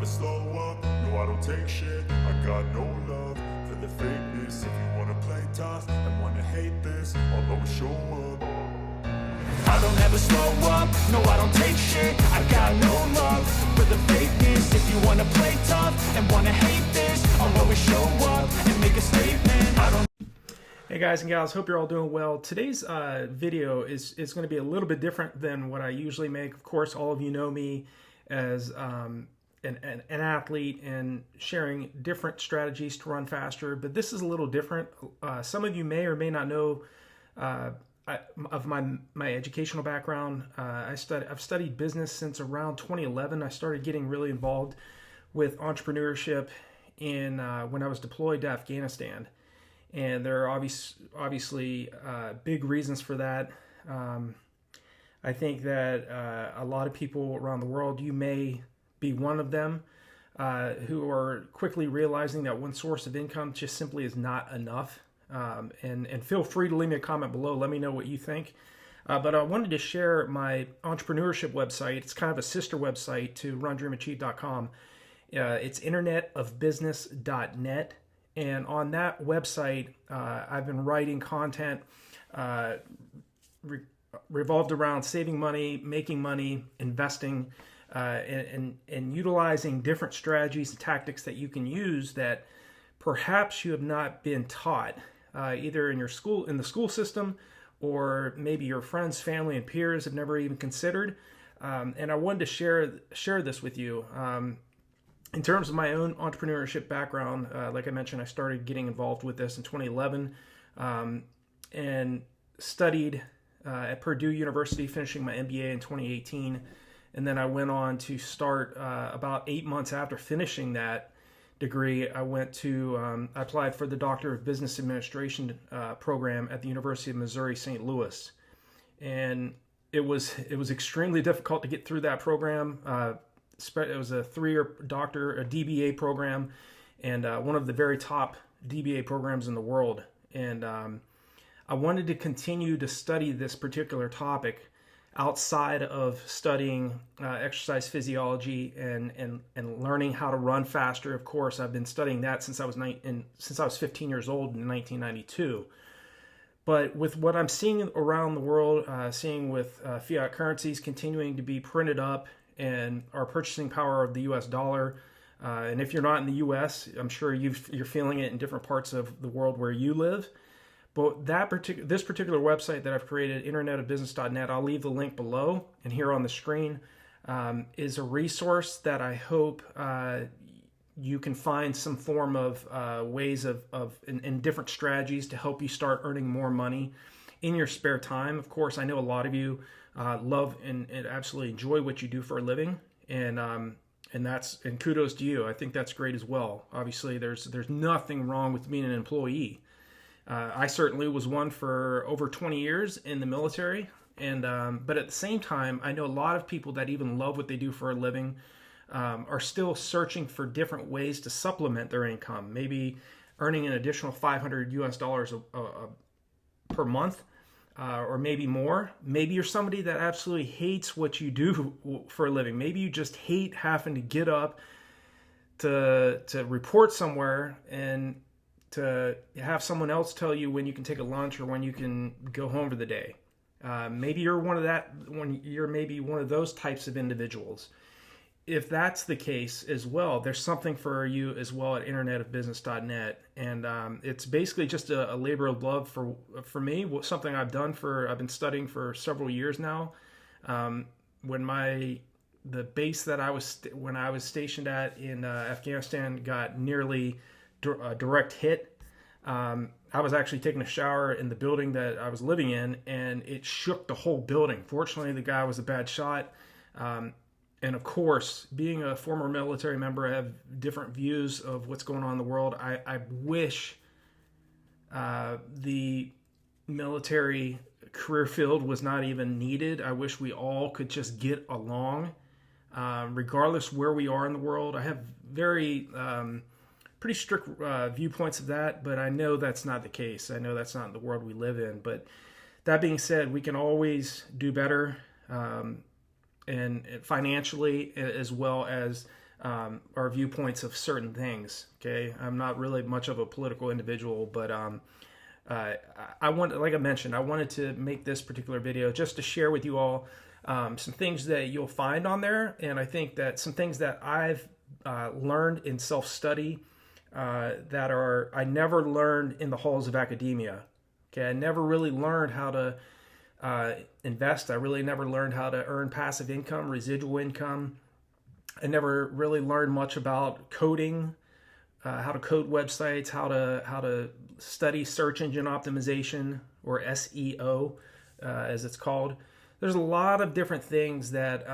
slow up, no I don't take shit. I got no love for the fakeness. If you wanna play tough and wanna hate this, I'll always show up. I don't ever slow up, no I don't take shit. I got no love for the fakeness. If you wanna play tough and wanna hate this, I'll always show up and make a statement. I don't. Hey guys and gals, hope you're all doing well. Today's video is going to be a little bit different than what I usually make. Of course, all of you know me as an athlete and sharing different strategies to run faster, but this is a little different. Some of you may or may not know of my educational background. I've studied business since around 2011. I started getting really involved with entrepreneurship when I was deployed to Afghanistan. And there are obviously big reasons for that. I think that a lot of people around the world, you may be one of them, who are quickly realizing that one source of income just simply is not enough. And feel free to leave me a comment below. Let me know what you think. But I wanted to share my entrepreneurship website. It's kind of a sister website to RunDreamAchieve.com. It's internetofbusiness.net. And on that website, I've been writing content revolved around saving money, making money, investing, and utilizing different strategies and tactics that you can use that perhaps you have not been taught, either in the school system, or maybe your friends, family, and peers have never even considered. And I wanted to share this with you. In terms of my own entrepreneurship background, like I mentioned, I started getting involved with this in 2011 and studied at Purdue University, finishing my MBA in 2018. And then I went on to start about 8 months after finishing that degree. I applied for the Doctor of Business Administration program at the University of Missouri, St. Louis. And it was extremely difficult to get through that program. It was a 3-year a DBA program, and one of the very top DBA programs in the world. And I wanted to continue to study this particular topic outside of studying exercise physiology and learning how to run faster. Of course, I've been studying that since I was 15 years old in 1992. But with what I'm seeing around the world, seeing with fiat currencies continuing to be printed up, and our purchasing power of the U.S. dollar. And if you're not in the U.S., I'm sure you're feeling it in different parts of the world where you live. But this particular website that I've created, internetofbusiness.net, I'll leave the link below and here on the screen, is a resource that I hope you can find some form of ways and different strategies to help you start earning more money in your spare time. Of course, I know a lot of you love and absolutely enjoy what you do for a living, and kudos to you. I think that's great as well. Obviously, there's nothing wrong with being an employee. I certainly was one for over 20 years in the military, and but at the same time, I know a lot of people that even love what they do for a living are still searching for different ways to supplement their income. Maybe earning an additional $500 per month. Or maybe more. Maybe you're somebody that absolutely hates what you do for a living. Maybe you just hate having to get up to report somewhere and to have someone else tell you when you can take a lunch or when you can go home for the day. Maybe you're maybe one of those types of individuals. If that's the case as well, there's something for you as well at internetofbusiness.net. And it's basically just a labor of love for me, something I've been studying for several years now. When the base that when I was stationed at in Afghanistan got nearly a direct hit, I was actually taking a shower in the building that I was living in, and it shook the whole building. Fortunately, the guy was a bad shot. And of course, being a former military member, I have different views of what's going on in the world. I wish the military career field was not even needed. I wish we all could just get along, regardless where we are in the world. I have pretty strict viewpoints of that, but I know that's not the case. I know that's not the world we live in. But that being said, we can always do better. And financially, as well as or viewpoints of certain things. Okay, I'm not really much of a political individual, but I want, like I mentioned, I wanted to make this particular video just to share with you all some things that you'll find on there, and I think that some things that I've learned in self-study that I never learned in the halls of academia. Okay, I never really learned how to invest. I really never learned how to earn passive income, residual income. I never really learned much about coding, how to code websites, how to study search engine optimization, or SEO, as it's called. There's a lot of different things that,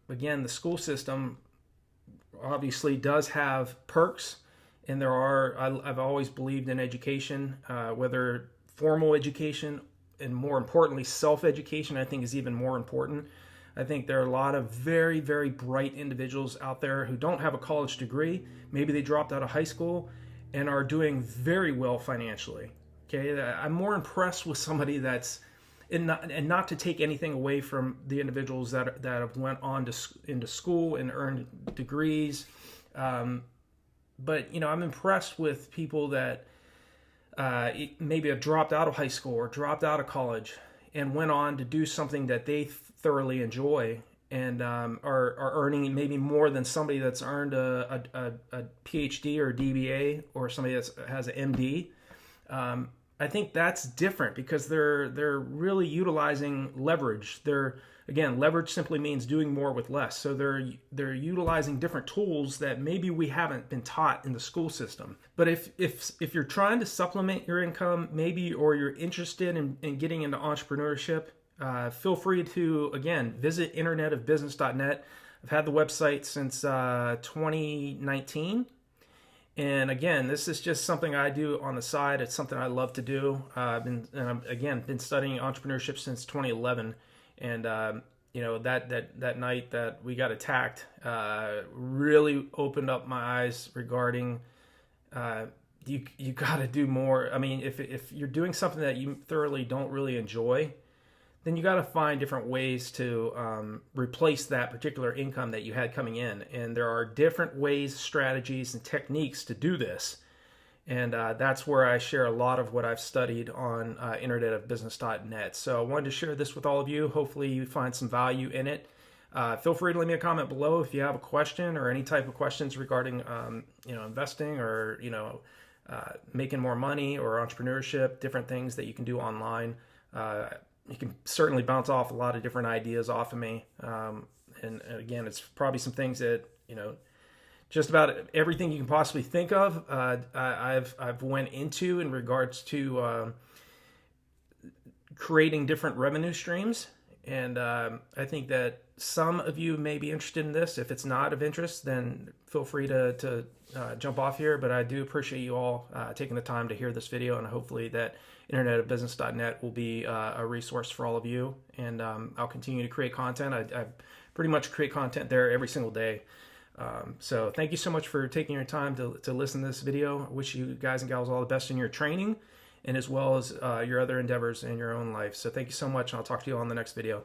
again, the school system obviously does have perks, and I've always believed in education, whether formal education and, more importantly, self-education, I think is even more important. I think there are a lot of very, very bright individuals out there who don't have a college degree. Maybe they dropped out of high school and are doing very well financially. Okay, I'm more impressed with somebody that's, and not to take anything away from the individuals that have went on into school and earned degrees, but I'm impressed with people that maybe have dropped out of high school or dropped out of college and went on to do something that they thoroughly enjoy, and are earning maybe more than somebody that's earned a PhD or a DBA, or somebody that has an MD. I think that's different because they're really utilizing leverage. Again, leverage simply means doing more with less. So they're utilizing different tools that maybe we haven't been taught in the school system. But if you're trying to supplement your income, maybe, or you're interested in getting into entrepreneurship, feel free to, again, visit internetofbusiness.net. I've had the website since 2019. And again, this is just something I do on the side. It's something I love to do. I've been studying entrepreneurship since 2011. And that night that we got attacked really opened up my eyes regarding you got to do more. I mean, if you're doing something that you thoroughly don't really enjoy, then you got to find different ways to replace that particular income that you had coming in. And there are different ways, strategies, and techniques to do this. And that's where I share a lot of what I've studied on internetofbusiness.net. So I wanted to share this with all of you. Hopefully you find some value in it. Feel free to leave me a comment below if you have a question or any type of questions regarding investing, or making more money, or entrepreneurship, different things that you can do online. You can certainly bounce off a lot of different ideas off of me. And again, it's probably some things that, just about everything you can possibly think of, I've went into in regards to creating different revenue streams. And I think that some of you may be interested in this. If it's not of interest, then feel free to jump off here. But I do appreciate you all taking the time to hear this video, and hopefully that internetofbusiness.net will be a resource for all of you. And I'll continue to create content. I pretty much create content there every single day. So thank you so much for taking your time to listen to this video. I wish you guys and gals all the best in your training, and as well as your other endeavors in your own life. So thank you so much, and I'll talk to you all in the next video.